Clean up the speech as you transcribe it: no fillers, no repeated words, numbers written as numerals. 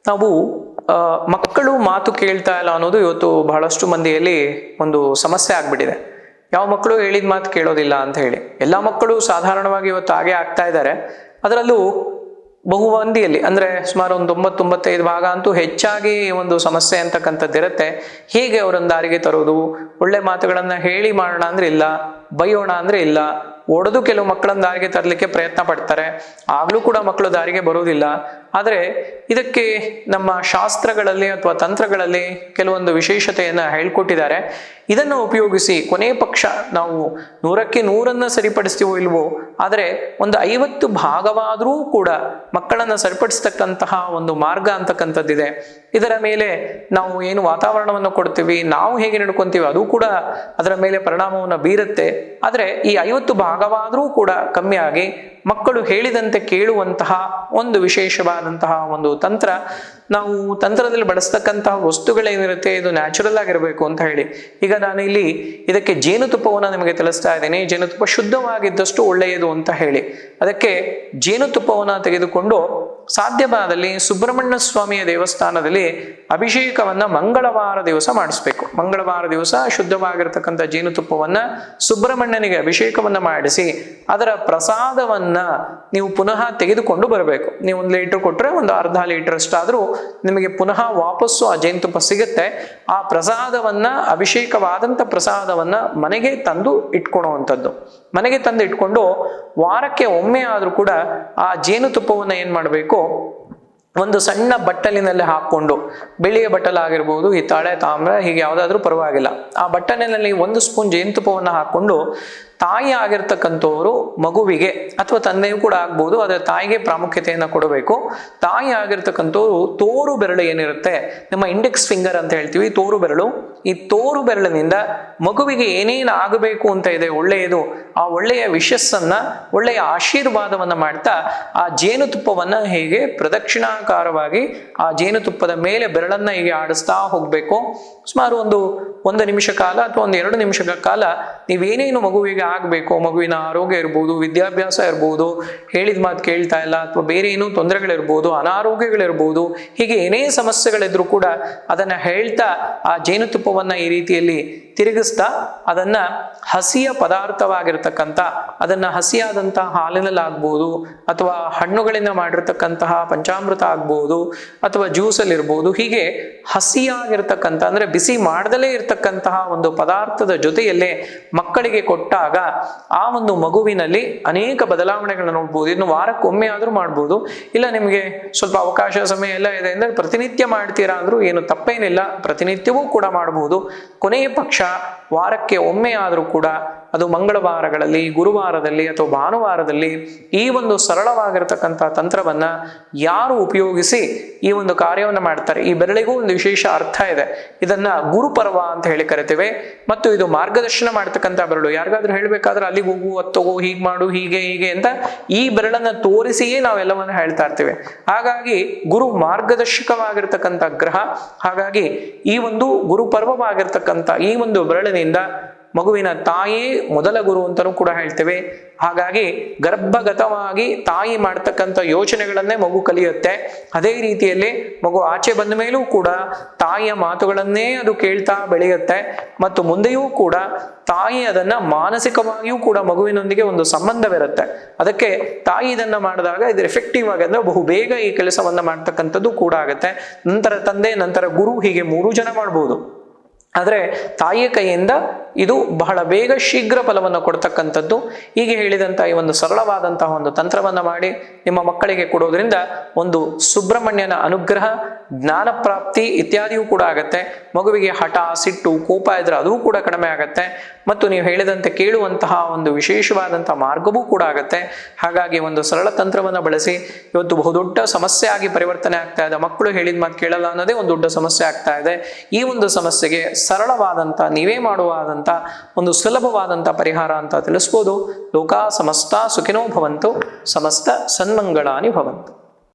ನಾವು ಮಕ್ಕಳು ಮಾತು ಕೇಳ್ತಾ ಇಲ್ಲ ಅನ್ನೋದು ಇವತ್ತು ಬಹಳಷ್ಟು ಮಂದಿಯಲ್ಲಿ ಒಂದು ಸಮಸ್ಯೆ ಆಗ್ಬಿಟ್ಟಿದೆ. ಯಾವ ಮಕ್ಕಳು ಹೇಳಿದ ಮಾತು ಕೇಳೋದಿಲ್ಲ ಅಂತ ಹೇಳಿ. ಎಲ್ಲ ಮಕ್ಕಳು ಸಾಧಾರಣವಾಗಿ ಇವತ್ತು ಹಾಗೆ ಆಗ್ತಾ ಇದ್ದಾರೆ. ಅದರಲ್ಲೂ ಬಹುಮಂದಿಯಲ್ಲಿ ಅಂದ್ರೆ ಸುಮಾರು ಒಂದು 90-95 ಭಾಗ ಅಂತೂ ಹೆಚ್ಚಾಗಿ ಒಂದು ಸಮಸ್ಯೆ ಅಂತಕ್ಕಂಥದ್ದಿರುತ್ತೆ. ಹೇಗೆ ಅವರನ್ನು ದಾರಿಗೆ ತರೋದು, ಒಳ್ಳೆ ಮಾತುಗಳನ್ನ ಹೇಳಿ ಮಾಡೋಣ ಅಂದ್ರೆ ಇಲ್ಲ, ಬೈಯೋಣ ಅಂದ್ರೆ ಇಲ್ಲ, ಒಡೆದು ಕೆಲವು ಮಕ್ಕಳನ್ನ ದಾರಿಗೆ ತರಲಿಕ್ಕೆ ಪ್ರಯತ್ನ ಪಡ್ತಾರೆ. ಆಗ್ಲೂ ಕೂಡ ಮಕ್ಕಳು ದಾರಿಗೆ ಬರುವುದಿಲ್ಲ. ಆದರೆ ಇದಕ್ಕೆ ನಮ್ಮ ಶಾಸ್ತ್ರಗಳಲ್ಲಿ ಅಥವಾ ತಂತ್ರಗಳಲ್ಲಿ ಕೆಲವೊಂದು ವಿಶೇಷತೆಯನ್ನ ಹೇಳ್ಕೊಟ್ಟಿದ್ದಾರೆ. ಇದನ್ನು ಉಪಯೋಗಿಸಿ ಕೊನೆ ಪಕ್ಷ ನಾವು 100ಕ್ಕೆ 100 ಸರಿಪಡಿಸ್ತೀವೋ ಇಲ್ವೋ, ಆದರೆ ಒಂದು 50 ಭಾಗವಾದರೂ ಕೂಡ ಮಕ್ಕಳನ್ನ ಸರಿಪಡಿಸ್ತಕ್ಕಂತಹ ಒಂದು ಮಾರ್ಗ ಅಂತಕ್ಕಂಥದ್ದಿದೆ. ಇದರ ಮೇಲೆ ನಾವು ಏನು ವಾತಾವರಣವನ್ನು ಕೊಡ್ತೀವಿ, ನಾವು ಹೇಗೆ ನಡ್ಕೊಂತೀವಿ, ಅದು ಕೂಡ ಅದರ ಮೇಲೆ ಪರಿಣಾಮವನ್ನು ಬೀರುತ್ತೆ. ಆದರೆ ಈ 50 ಭಾಗವಾದರೂ ಕೂಡ ಕಮ್ಮಿಯಾಗಿ ಮಕ್ಕಳು ಹೇಳಿದಂತೆ ಕೇಳುವಂತಹ ಒಂದು ವಿಶೇಷವಾದಂತಹ ಒಂದು ತಂತ್ರ. ನಾವು ತಂತ್ರದಲ್ಲಿ ಬಳಸ್ತಕ್ಕಂತಹ ವಸ್ತುಗಳೇನಿರುತ್ತೆ ಇದು ನ್ಯಾಚುರಲ್ ಆಗಿರಬೇಕು ಅಂತ ಹೇಳಿ. ಈಗ ನಾನು ಇಲ್ಲಿ ಇದಕ್ಕೆ ಜೇನುತುಪ್ಪವನ್ನು ನಿಮಗೆ ತಿಳಿಸ್ತಾ ಇದ್ದೇನೆ. ಜೇನುತುಪ್ಪ ಶುದ್ಧವಾಗಿದ್ದಷ್ಟು ಒಳ್ಳೆಯದು ಅಂತ ಹೇಳಿ ಅದಕ್ಕೆ ಜೇನುತುಪ್ಪವನ್ನು ತೆಗೆದುಕೊಂಡು ಸಾಧ್ಯವಾದಲ್ಲಿ ಸುಬ್ರಹ್ಮಣ್ಯ ಸ್ವಾಮಿಯ ದೇವಸ್ಥಾನದಲ್ಲಿ ಅಭಿಷೇಕವನ್ನ ಮಂಗಳವಾರ ದಿವಸ ಮಾಡಿಸ್ಬೇಕು. ಮಂಗಳವಾರ ದಿವಸ ಶುದ್ಧವಾಗಿರ್ತಕ್ಕಂಥ ಜೇನುತುಪ್ಪವನ್ನ ಸುಬ್ರಹ್ಮಣ್ಯನಿಗೆ ಅಭಿಷೇಕವನ್ನ ಮಾಡಿಸಿ ಅದರ ಪ್ರಸಾದವನ್ನ ನೀವು ಪುನಃ ತೆಗೆದುಕೊಂಡು ಬರಬೇಕು. ನೀವು 1 ಲೀಟರ್ ಕೊಟ್ಟರೆ ಒಂದು ಅರ್ಧ ಲೀಟರ್ ಅಷ್ಟಾದ್ರೂ ನಿಮಗೆ ಪುನಃ ವಾಪಸ್ಸು ಆ ಜೇನುತುಪ್ಪ ಸಿಗುತ್ತೆ. ಆ ಪ್ರಸಾದವನ್ನ, ಅಭಿಷೇಕವಾದಂಥ ಪ್ರಸಾದವನ್ನ ಮನೆಗೆ ತಂದು ಇಟ್ಕೊಳ್ಳುವಂಥದ್ದು. ಮನೆಗೆ ತಂದು ಇಟ್ಕೊಂಡು ವಾರಕ್ಕೆ ಒಮ್ಮೆ ಆದ್ರೂ ಕೂಡ ಆ ಜೇನುತುಪ್ಪವನ್ನ ಏನ್ ಮಾಡಬೇಕು, ಒಂದು ಸಣ್ಣ ಬಟ್ಟಲಿನಲ್ಲಿ ಹಾಕೊಂಡು, ಬೆಳ್ಳಿಯ ಬಟ್ಟಲಾಗಿರ್ಬೋದು, ಹಿತ್ತಾಳೆ, ತಾಮ್ರ, ಹೀಗೆ ಯಾವುದಾದ್ರೂ ಪರವಾಗಿಲ್ಲ, ಆ ಬಟ್ಟಲಿನಲ್ಲಿ 1 ಸ್ಪೂನ್ ಜೇನುತುಪ್ಪವನ್ನು ಹಾಕೊಂಡು ತಾಯಿ ಆಗಿರ್ತಕ್ಕಂಥವ್ರು ಮಗುವಿಗೆ ಅಥವಾ ತಂದೆಯೂ ಕೂಡ ಆಗ್ಬೋದು, ಆದರೆ ತಾಯಿಗೆ ಪ್ರಾಮುಖ್ಯತೆಯನ್ನು ಕೊಡಬೇಕು. ತಾಯಿ ಆಗಿರ್ತಕ್ಕಂಥವ್ರು ತೋರು ಬೆರಳು ಏನಿರುತ್ತೆ, ನಮ್ಮ ಇಂಡೆಕ್ಸ್ ಫಿಂಗರ್ ಅಂತ ಹೇಳ್ತೀವಿ, ತೋರು ಬೆರಳು, ಈ ತೋರು ಬೆರಳಿನಿಂದ ಮಗುವಿಗೆ ಏನೇನು ಆಗಬೇಕು ಅಂತ ಇದೆ ಒಳ್ಳೆಯದು, ಆ ಒಳ್ಳೆಯ ವಿಶಸ್ಸನ್ನ, ಒಳ್ಳೆಯ ಆಶೀರ್ವಾದವನ್ನ ಮಾಡ್ತಾ ಆ ಜೇನುತುಪ್ಪವನ್ನ ಹೀಗೆ ಪ್ರದಕ್ಷಿಣಾಕಾರವಾಗಿ ಆ ಜೇನುತುಪ್ಪದ ಮೇಲೆ ಬೆರಳನ್ನ ಹೀಗೆ ಆಡಿಸ್ತಾ ಹೋಗ್ಬೇಕು. ಸುಮಾರು ಒಂದು 1 ನಿಮಿಷ ಕಾಲ ಅಥವಾ 2 ನಿಮಿಷಗಳ ಕಾಲ ನೀವೇನೇನು ಮಗುವಿಗೆ ಆಗಬೇಕು, ಮಗುವಿನ ಆರೋಗ್ಯ ಇರ್ಬೋದು, ವಿದ್ಯಾಭ್ಯಾಸ ಇರ್ಬೋದು, ಹೇಳಿದ ಮಾತು ಕೇಳ್ತಾ ಇಲ್ಲ ಅಥವಾ ಬೇರೆ ಏನೋ ತೊಂದರೆಗಳಿರ್ಬೋದು, ಅನಾರೋಗ್ಯಗಳಿರ್ಬೋದು, ಹೀಗೆ ಏನೇ ಸಮಸ್ಯೆಗಳಿದ್ರು ಕೂಡ ಅದನ್ನ ಹೇಳ್ತಾ ಆ ಜೇನುತುಪ್ಪವನ್ನ ಈ ರೀತಿಯಲ್ಲಿ ತಿರುಗಿಸ್ತಾ ಅದನ್ನ ಹಸಿಯ ಪದಾರ್ಥವಾಗಿರ್ತಕ್ಕಂಥ, ಅದನ್ನ ಹಸಿಯಾದಂತಹ ಹಾಲಿನಲ್ಲಿ ಆಗ್ಬೋದು ಅಥವಾ ಹಣ್ಣುಗಳಿಂದ ಮಾಡಿರ್ತಕ್ಕಂತಹ ಪಂಚಾಮೃತ ಆಗ್ಬೋದು ಅಥವಾ ಜ್ಯೂಸಲ್ಲಿ ಇರ್ಬೋದು, ಹೀಗೆ ಹಸಿಯಾಗಿರ್ತಕ್ಕಂಥ ಅಂದ್ರೆ ಬಿಸಿ ಮಾಡದಲೇ ಇರ್ತಕ್ಕಂತಹ ಒಂದು ಪದಾರ್ಥದ ಜೊತೆಯಲ್ಲೇ ಮಕ್ಕಳಿಗೆ ಕೊಟ್ಟಾಗ ಆ ಒಂದು ಮಗುವಿನಲ್ಲಿ ಅನೇಕ ಬದಲಾವಣೆಗಳನ್ನ ನೋಡ್ಬೋದು. ಇನ್ನು ವಾರಕ್ಕೊಮ್ಮೆ ಆದ್ರೂ ಮಾಡ್ಬೋದು. ಇಲ್ಲ ನಿಮಗೆ ಸ್ವಲ್ಪ ಅವಕಾಶ ಸಮಯ ಎಲ್ಲ ಇದೆ ಅಂದ್ರೆ ಪ್ರತಿನಿತ್ಯ ಮಾಡ್ತೀರಾ ಅಂದ್ರೂ ಏನು ತಪ್ಪೇನಿಲ್ಲ, ಪ್ರತಿನಿತ್ಯವೂ ಕೂಡ ಮಾಡಬಹುದು. ಕೊನೆಯ ಪಕ್ಷ ವಾರಕ್ಕೆ ಒಮ್ಮೆ ಆದ್ರೂ ಕೂಡ, ಅದು ಮಂಗಳವಾರಗಳಲ್ಲಿ, ಗುರುವಾರದಲ್ಲಿ ಅಥವಾ ಭಾನುವಾರದಲ್ಲಿ ಈ ಒಂದು ಸರಳವಾಗಿರ್ತಕ್ಕಂಥ ತಂತ್ರವನ್ನ ಯಾರು ಉಪಯೋಗಿಸಿ ಈ ಒಂದು ಕಾರ್ಯವನ್ನು ಮಾಡ್ತಾರೆ, ಈ ಬೆರಳಿಗೂ ಒಂದು ವಿಶೇಷ ಅರ್ಥ ಇದೆ. ಇದನ್ನ ಗುರುಪರ್ವ ಅಂತ ಹೇಳಿ ಕರಿತೇವೆ. ಮತ್ತು ಇದು ಮಾರ್ಗದರ್ಶನ ಮಾಡ್ತಕ್ಕಂಥ ಬೆರಳು. ಯಾರಿಗಾದ್ರೂ ಹೇಳ್ಬೇಕಾದ್ರೆ ಅಲ್ಲಿಗೆ ಹೋಗು, ಅತ್ತೋಗು, ಹೀಗೆ ಮಾಡು, ಹೀಗೆ ಹೀಗೆ ಅಂತ ಈ ಬೆರಳನ್ನ ತೋರಿಸಿಯೇ ನಾವೆಲ್ಲವನ್ನ ಹೇಳ್ತಾ ಇರ್ತೇವೆ. ಹಾಗಾಗಿ ಗುರು ಮಾರ್ಗದರ್ಶಕವಾಗಿರ್ತಕ್ಕಂಥ ಗ್ರಹ. ಹಾಗಾಗಿ ಈ ಒಂದು ಗುರುಪರ್ವವಾಗಿರ್ತಕ್ಕಂಥ ಈ ಒಂದು ಬೆರಳಿನಿಂದ ಮಗುವಿನ ತಾಯಿ ಮೊದಲ ಗುರು ಅಂತಲೂ ಕೂಡ ಹೇಳ್ತೇವೆ. ಹಾಗಾಗಿ ಗರ್ಭಗತವಾಗಿ ತಾಯಿ ಮಾಡ್ತಕ್ಕಂಥ ಯೋಚನೆಗಳನ್ನೇ ಮಗು ಕಲಿಯುತ್ತೆ. ಅದೇ ರೀತಿಯಲ್ಲಿ ಮಗು ಆಚೆ ಬಂದ ಮೇಲೂ ಕೂಡ ತಾಯಿಯ ಮಾತುಗಳನ್ನೇ ಅದು ಕೇಳ್ತಾ ಬೆಳೆಯುತ್ತೆ. ಮತ್ತು ಮುಂದೆಯೂ ಕೂಡ ತಾಯಿ ಅದನ್ನ ಮಾನಸಿಕವಾಗಿಯೂ ಕೂಡ ಮಗುವಿನೊಂದಿಗೆ ಒಂದು ಸಂಬಂಧವಿರುತ್ತೆ. ಅದಕ್ಕೆ ತಾಯಿ ಇದನ್ನ ಮಾಡಿದಾಗ ಇದು ಎಫೆಕ್ಟಿವ್ ಆಗಿ ಅಂದ್ರೆ ಬಹು ಬೇಗ ಈ ಕೆಲಸವನ್ನ ಮಾಡ್ತಕ್ಕಂಥದ್ದು ಕೂಡ ಆಗುತ್ತೆ. ನಂತರ ತಂದೆ, ನಂತರ ಗುರು, ಹೀಗೆ 3 ಜನ ಮಾಡ್ಬೋದು. ಆದರೆ ತಾಯಿಯ ಕೈಯಿಂದ ಇದು ಬಹಳ ಬೇಗ ಶೀಘ್ರ ಫಲವನ್ನು ಕೊಡ್ತಕ್ಕಂಥದ್ದು. ಹೀಗೆ ಹೇಳಿದಂಥ ಈ ಒಂದು ಸರಳವಾದಂತಹ ಒಂದು ತಂತ್ರವನ್ನು ಮಾಡಿ ನಿಮ್ಮ ಮಕ್ಕಳಿಗೆ ಕೊಡೋದ್ರಿಂದ ಒಂದು ಸುಬ್ರಹ್ಮಣ್ಯನ ಅನುಗ್ರಹ, ಜ್ಞಾನ ಪ್ರಾಪ್ತಿ ಇತ್ಯಾದಿಯೂ ಕೂಡ ಆಗತ್ತೆ. ಮಗುವಿಗೆ ಹಠ, ಸಿಟ್ಟು, ಕೋಪ ಇದ್ರೆ ಅದು ಕೂಡ ಕಡಿಮೆ ಆಗತ್ತೆ. ಮತ್ತು ನೀವು ಹೇಳಿದಂತೆ ಕೇಳುವಂತಹ ಒಂದು ವಿಶೇಷವಾದಂತಹ ಮಾರ್ಗವೂ ಕೂಡ ಆಗತ್ತೆ. ಹಾಗಾಗಿ ಒಂದು ಸರಳ ತಂತ್ರವನ್ನು ಬಳಸಿ ಇವತ್ತು ಬಹುದೊಡ್ಡ ಸಮಸ್ಯೆ ಆಗಿ ಪರಿವರ್ತನೆ ಆಗ್ತಾ ಇದೆ. ಮಕ್ಕಳು ಹೇಳಿದ ಮಾತು ಕೇಳಲ್ಲ ಅನ್ನೋದೇ ಒಂದು ದೊಡ್ಡ ಸಮಸ್ಯೆ ಆಗ್ತಾ ಇದೆ. ಈ ಒಂದು ಸಮಸ್ಯೆಗೆ ಸರಳವಾದಂಥ, ನೀವೇ ಮಾಡುವಾದಂಥ ಒಂದು ಸುಲಭವಾದಂಥ ಪರಿಹಾರ ಅಂತ ತಿಳಿಸ್ಬೋದು. ಲೋಕ ಸಮಸ್ತ ಸುಖಿನೋ ಭವಂತು, ಸಮಸ್ತ ಸನ್ಮಂಗಳಾನಿ ಭವಂತು.